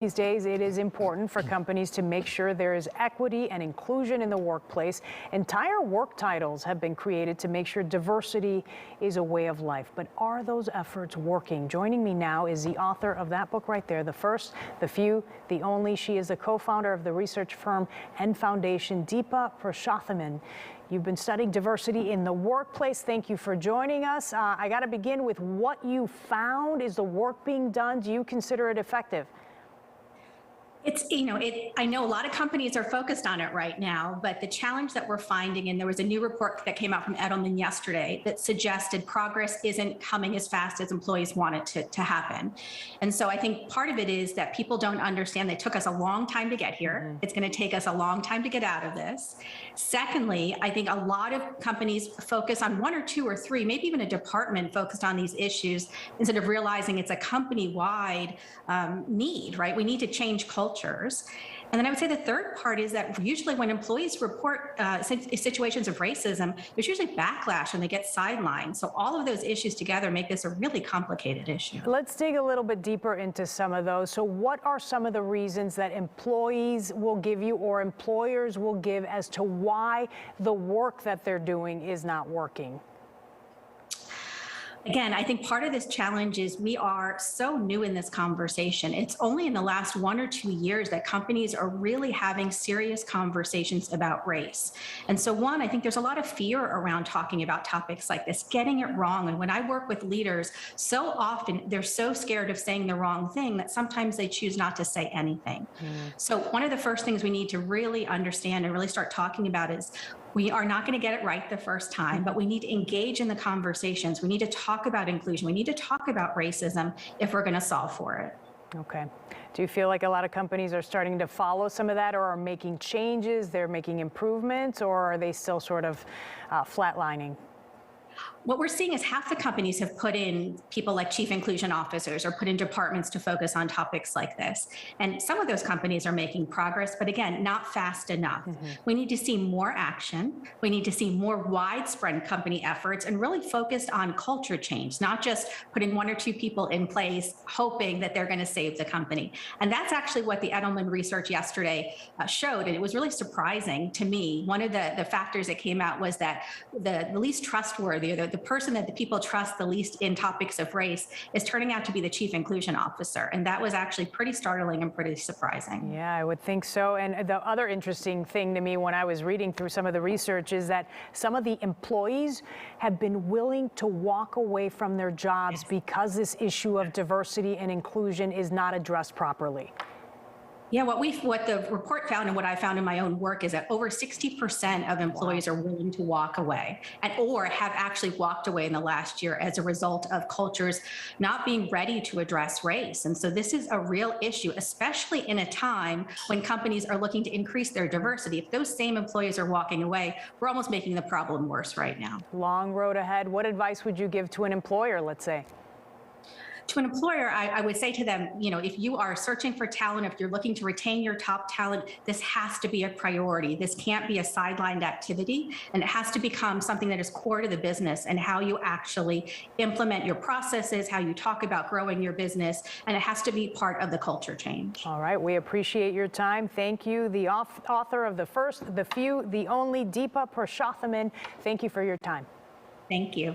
These days, it is important for companies to make sure there is equity and inclusion in the workplace. Entire work titles have been created to make sure diversity is a way of life. But are those efforts working? Joining me now is the author of that book right there, The First, The Few, The Only. She is the co-founder of the research firm and foundation, Deepa Purushothaman. You've been studying diversity in the workplace. Thank you for joining us. I got to begin with what you found. Is the work being done? Do you consider it effective? I know a lot of companies are focused on it right now, but the challenge that we're finding, and there was a new report that came out from Edelman yesterday that suggested progress isn't coming as fast as employees want it to happen. And so I think part of it is that people don't understand that it took us a long time to get here. It's going to take us a long time to get out of this. Secondly, I think a lot of companies focus on one or two or three, maybe even a department focused on these issues instead of realizing it's a company-wide need, right? We need to change cultures. And then I would say the third part is that usually when employees report situations of racism, there's usually backlash and they get sidelined. So all of those issues together make this a really complicated issue. Let's dig a little bit deeper into some of those. So what are some of the reasons that employees will give you or employers will give as to why the work that they're doing is not working? Again, I think part of this challenge is we are so new in this conversation. It's only in the last 1 or 2 years that companies are really having serious conversations about race. And so one, I think there's a lot of fear around talking about topics like this, getting it wrong. And when I work with leaders, so often they're so scared of saying the wrong thing that sometimes they choose not to say anything. So one of the first things we need to really understand and really start talking about is we are not going to get it right the first time, but we need to engage in the conversations. We need to talk about inclusion. We need to talk about racism if we're going to solve for it. Okay. Do you feel like a lot of companies are starting to follow some of that or are making changes, they're making improvements, or are they still sort of flatlining? What we're seeing is half the companies have put in people like chief inclusion officers or put in departments to focus on topics like this. And some of those companies are making progress, but again, not fast enough. We need to see more action. We need to see more widespread company efforts and really focused on culture change, not just putting 1 or 2 people in place, hoping that they're going to save the company. And that's actually what the Edelman research yesterday showed. And it was really surprising to me. One of the factors that came out was that the least trustworthy, or the person that the people trust the least in topics of race is turning out to be the chief inclusion officer. And that was actually pretty startling and pretty surprising. Yeah, I would think so. And the other interesting thing to me when I was reading through some of the research is that some of the employees have been willing to walk away from their jobs because this issue of diversity and inclusion is not addressed properly. Yeah, what the report found and what I found in my own work is that over 60% of employees are willing to walk away or have actually walked away in the last year as a result of cultures not being ready to address race. And so this is a real issue, especially in a time when companies are looking to increase their diversity. If those same employees are walking away, we're almost making the problem worse right now. Long road ahead. What advice would you give to an employer, let's say? To an employer, I would say to them, if you are searching for talent, if you're looking to retain your top talent, this has to be a priority. This can't be a sidelined activity, and it has to become something that is core to the business and how you actually implement your processes, how you talk about growing your business, and it has to be part of the culture change. All right, we appreciate your time. Thank you. The author of The First, The Few, The Only, Deepa Purushothaman. Thank you for your time. Thank you.